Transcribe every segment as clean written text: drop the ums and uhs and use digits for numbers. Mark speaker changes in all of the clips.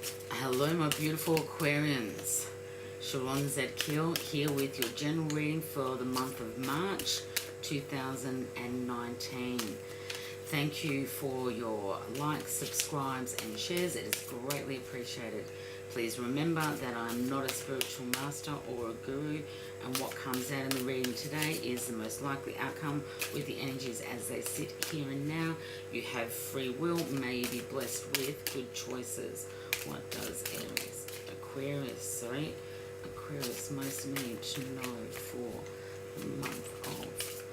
Speaker 1: Hello my beautiful Aquarians, Sharon Zadkiel here with your general reading for the month of March 2019. Thank you for your likes, subscribes and shares. It is greatly appreciated. Please remember that I'm not a spiritual master or a guru, and what comes out in the reading today is the most likely outcome with the energies as they sit here and now. You have free will. May you be blessed with good choices. What does Aquarius most need to know for the month of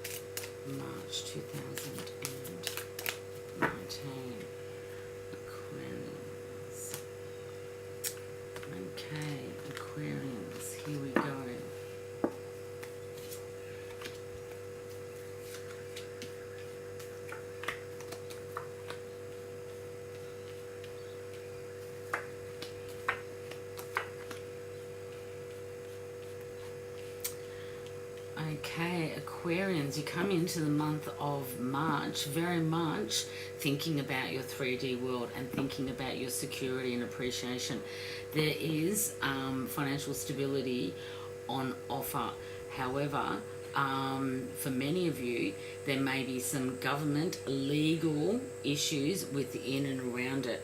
Speaker 1: March 2019? Aquarians. Okay, Aquarians, here we go. Okay, Aquarians, you come into the month of March very much thinking about your 3D world and thinking about your security and appreciation. There is financial stability on offer. However, for many of you, there may be some government legal issues within and around it.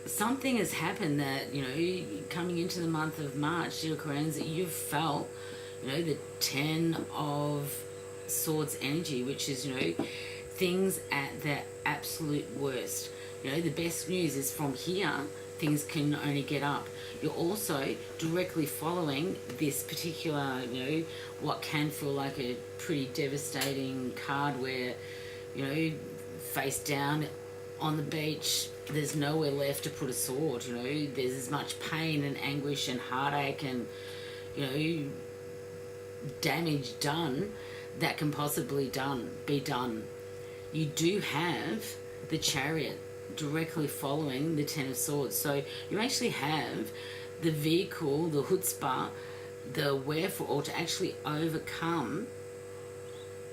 Speaker 1: Something has happened that, coming into the month of March, dear Aquarians, that you've felt, the 10 of Swords energy, which is, things at their absolute worst. The best news is from here, things can only get up. You're also directly following this particular, what can feel like a pretty devastating card where, face down on the beach, there's nowhere left to put a sword. There's as much pain and anguish and heartache and damage done that can possibly be done. You do have the Chariot directly following the 10 of Swords, so you actually have the vehicle, the chutzpah, the wherefore to actually overcome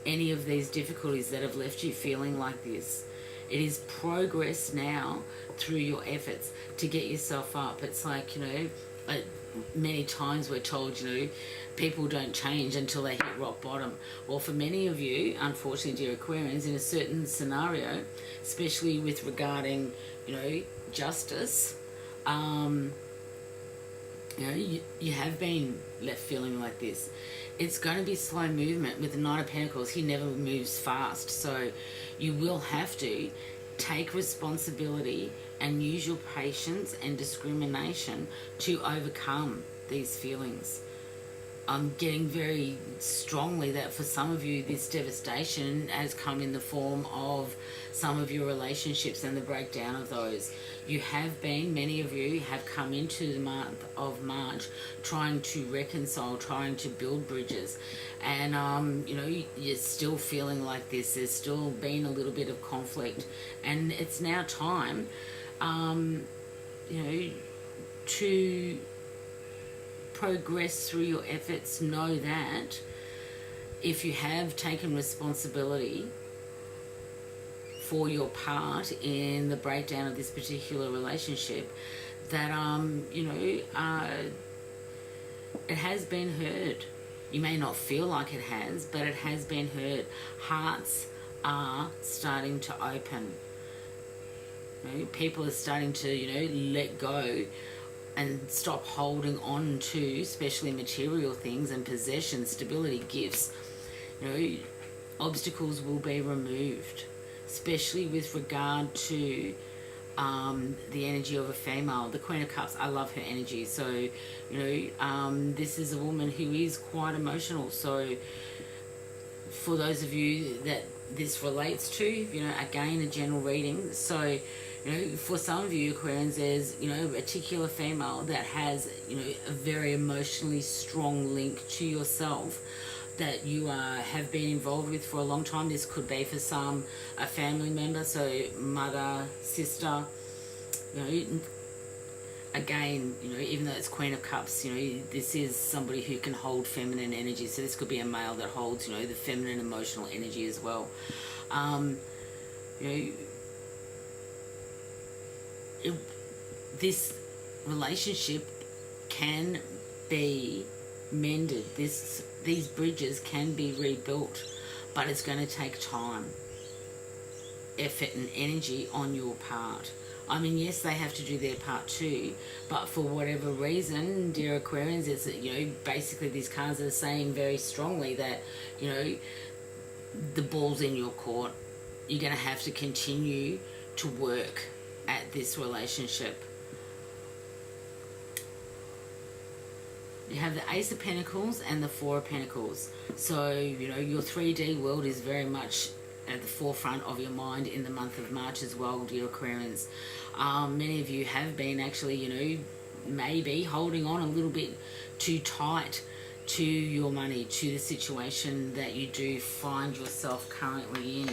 Speaker 1: any of these difficulties that have left you feeling like this. It is progress now through your efforts to get yourself up. It's like, many times we're told, people don't change until they hit rock bottom. Well, for many of you, unfortunately, dear Aquarians, in a certain scenario, especially with regarding, justice, you have been left feeling like this. It's going to be slow movement. With the Knight of Pentacles, he never moves fast. So you will have to take responsibility and use your patience and discrimination to overcome these feelings. I'm getting very strongly that for some of you, this devastation has come in the form of some of your relationships and the breakdown of those. Many of you have come into the month of March trying to reconcile, trying to build bridges. And, you're still feeling like this. There's still been a little bit of conflict. And it's now time, to progress through your efforts. Know that if you have taken responsibility for your part in the breakdown of this particular relationship, that it has been heard. You may not feel like it has, but it has been heard. Hearts are starting to open. People are starting to let go and stop holding on to, especially material things and possessions, stability, gifts. Obstacles will be removed, especially with regard to the energy of a female. The Queen of Cups, I love her energy. So, this is a woman who is quite emotional. So, for those of you that this relates to, again, a general reading. So, for some of you Aquarians, there's, a particular female that has, a very emotionally strong link to yourself that you have been involved with for a long time. This could be for some a family member, so mother, sister, again, even though it's Queen of Cups, this is somebody who can hold feminine energy. So this could be a male that holds, the feminine emotional energy as well. this relationship can be mended. These bridges can be rebuilt, but it's going to take time, effort and energy on your part. I mean, yes, they have to do their part too, but for whatever reason, dear Aquarians, it's, basically these cards are saying very strongly that, the ball's in your court. You're going to have to continue to work at this relationship. You have the Ace of Pentacles and the Four of Pentacles. So, your 3D world is very much at the forefront of your mind in the month of March as well, dear Aquarians. Many of you have been actually, maybe holding on a little bit too tight to your money, to the situation that you do find yourself currently in.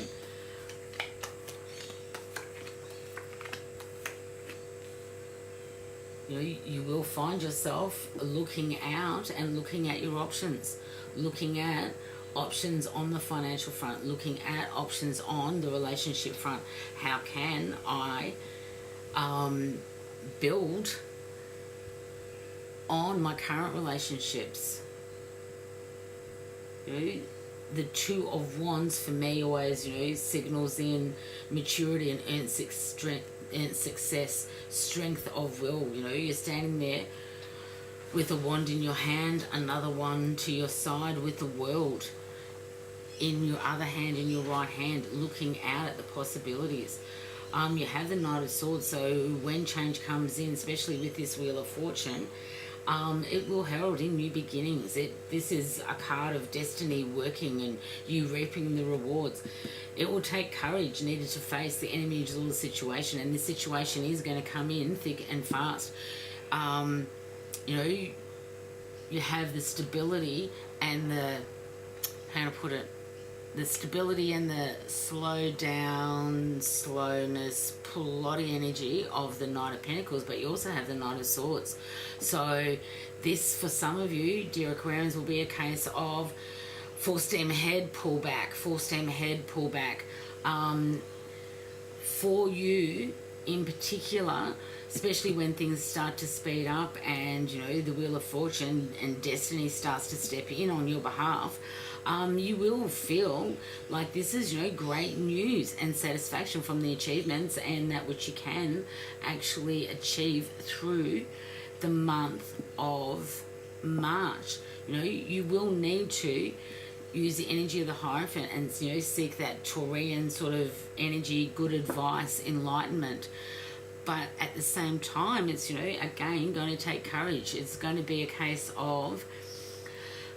Speaker 1: You will find yourself looking out and looking at your options, looking at options on the financial front, looking at options on the relationship front. How can I build on my current relationships? The Two of Wands for me always, signals in maturity and earned success, strength of will. You're standing there with a wand in your hand, another one to your side with the world in your other hand, in your right hand, looking out at the possibilities. You have the Knight of Swords, so when change comes in, especially with this Wheel of Fortune, it will herald in new beginnings. This is a card of destiny working and you reaping the rewards. It will take courage needed to face the enemy's little situation, and this situation is going to come in thick and fast. You have the stability and the, how to put it, the stability and the slowness, plotty energy of the Knight of Pentacles, but you also have the Knight of Swords. So this, for some of you, dear Aquarians, will be a case of full steam ahead, pull back, full steam ahead, pull back. For you in particular, especially when things start to speed up and, the Wheel of Fortune and destiny starts to step in on your behalf, you will feel like this is, great news and satisfaction from the achievements and that which you can actually achieve through the month of March. You will need to use the energy of the Hierophant and, seek that Taurian sort of energy, good advice, enlightenment. But at the same time, it's, again, going to take courage. It's going to be a case of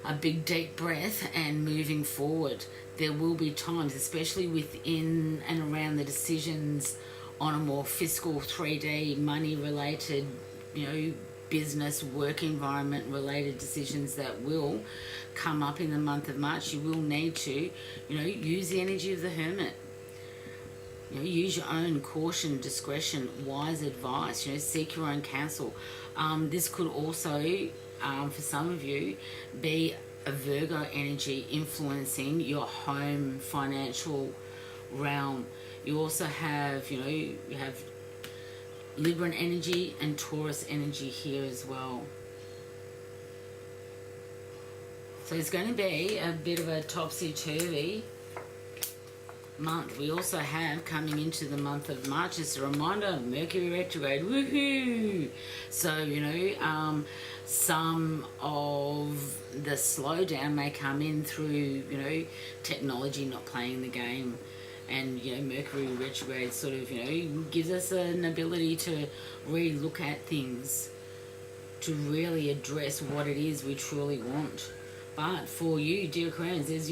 Speaker 1: a big deep breath and moving forward. There will be times, especially within and around the decisions on a more fiscal 3D, money related, business, work environment related decisions that will come up in the month of March. You will need to, use the energy of the Hermit. Use your own caution, discretion, wise advice, seek your own counsel. This could also, for some of you, be a Virgo energy influencing your home financial realm. You also have, you have Libran energy and Taurus energy here as well. So it's going to be a bit of a topsy-turvy month. We also have, coming into the month of March, as a reminder, Mercury retrograde, woohoo! So, some of the slowdown may come in through, technology not playing the game. And, Mercury retrograde sort of, gives us an ability to re-look at things, to really address what it is we truly want. But for you, dear Aquarians, there's,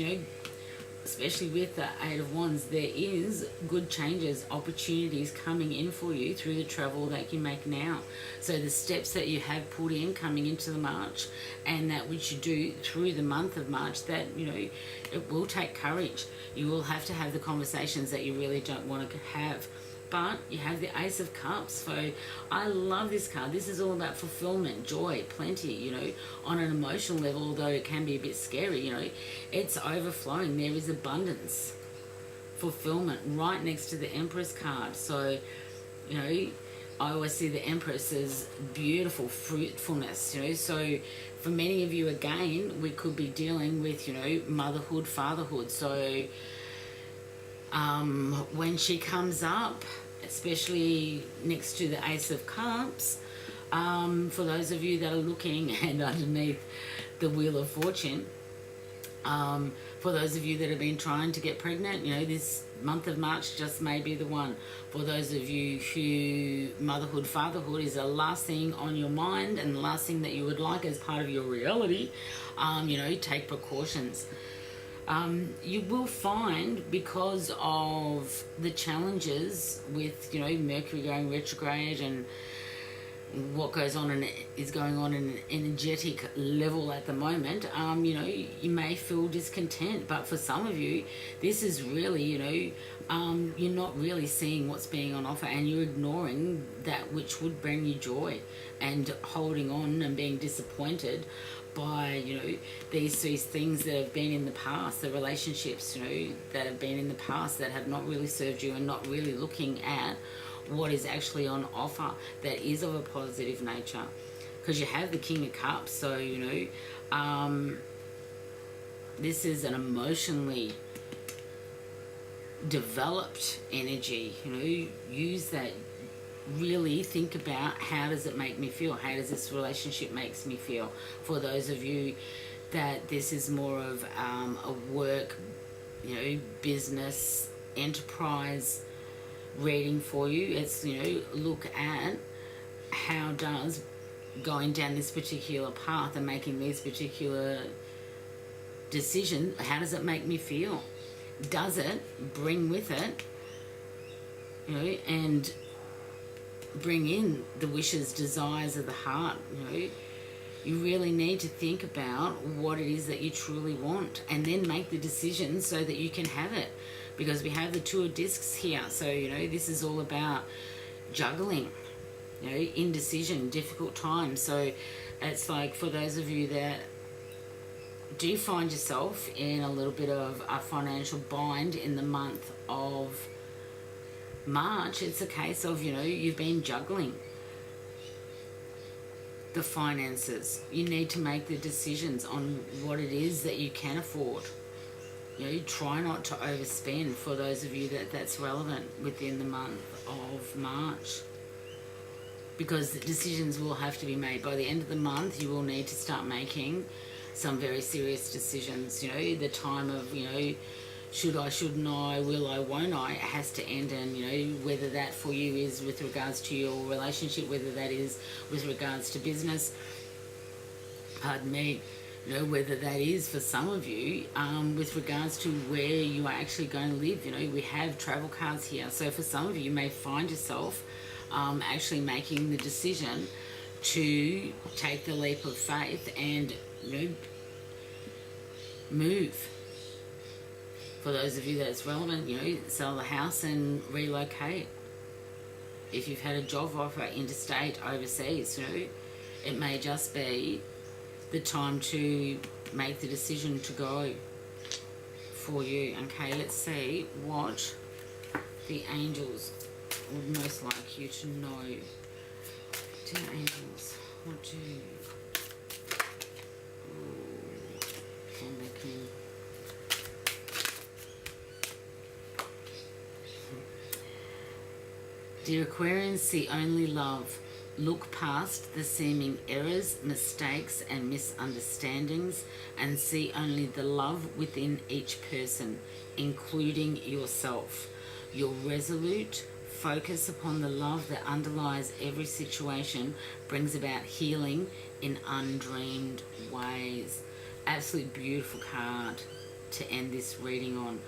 Speaker 1: especially with the Eight of Wands, there is good changes, opportunities coming in for you through the travel that you make now. So the steps that you have put in coming into the March, and that which you do through the month of March, that, it will take courage. You will have to have the conversations that you really don't want to have. But you have the Ace of Cups. So I love this card. This is all about fulfillment, joy, plenty, on an emotional level, although it can be a bit scary, it's overflowing. There is abundance, fulfillment right next to the Empress card. So, I always see the Empress as beautiful fruitfulness, so for many of you, again, we could be dealing with, motherhood, fatherhood. So when she comes up, especially next to the Ace of Cups, for those of you that are looking and underneath the Wheel of Fortune, for those of you that have been trying to get pregnant, this month of March just may be the one. For those of you who motherhood, fatherhood is the last thing on your mind and the last thing that you would like as part of your reality, take precautions. You will find, because of the challenges with, Mercury going retrograde and what goes on and is going on in an energetic level at the moment, you may feel discontent, but for some of you, this is really, you're not really seeing what's being on offer, and you're ignoring that which would bring you joy, and holding on and being disappointed by, these things that have been in the past, the relationships, that have been in the past that have not really served you, and not really looking at what is actually on offer that is of a positive nature. Because you have the King of Cups, so this is an emotionally developed energy. Use that. Really think about, how does it make me feel? How does this relationship makes me feel? For those of you that this is more of a work, business, enterprise reading for you, it's, look at how does going down this particular path and making these particular decisions, how does it make me feel? Does it bring with it, and bring in the wishes, desires of the heart? You really need to think about what it is that you truly want, and then make the decision so that you can have it. Because we have the Two of Discs here, so this is all about juggling, indecision, difficult times. So it's like, for those of you that do find yourself in a little bit of a financial bind in the month of March, it's a case of, you've been juggling the finances. You need to make the decisions on what it is that you can afford. Try not to overspend, for those of you that's relevant within the month of March. Because the decisions will have to be made. By the end of the month, you will need to start making some very serious decisions. The time of, should I, shouldn't I, will I, won't I, it has to end. And, whether that for you is with regards to your relationship, whether that is with regards to business, pardon me, whether that is for some of you with regards to where you are actually going to live. We have travel cards here. So for some of you, you may find yourself actually making the decision to take the leap of faith and, move. For those of you that's relevant, sell the house and relocate. If you've had a job offer interstate, overseas, it may just be the time to make the decision to go for you. Okay, let's see what the angels would most like you to know. Dear angels, what do Dear Aquarians, see only love. Look past the seeming errors, mistakes and misunderstandings, and see only the love within each person, including yourself. Your resolute focus upon the love that underlies every situation brings about healing in undreamed ways. Absolutely beautiful card to end this reading on.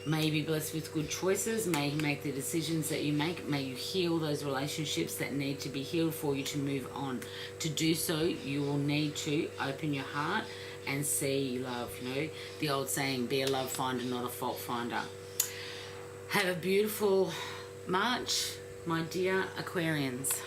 Speaker 1: May you be blessed with good choices. May you make the decisions that you make. May you heal those relationships that need to be healed for you to move on. To do so, you will need to open your heart and see love. The old saying, be a love finder, not a fault finder. Have a beautiful March, my dear Aquarians.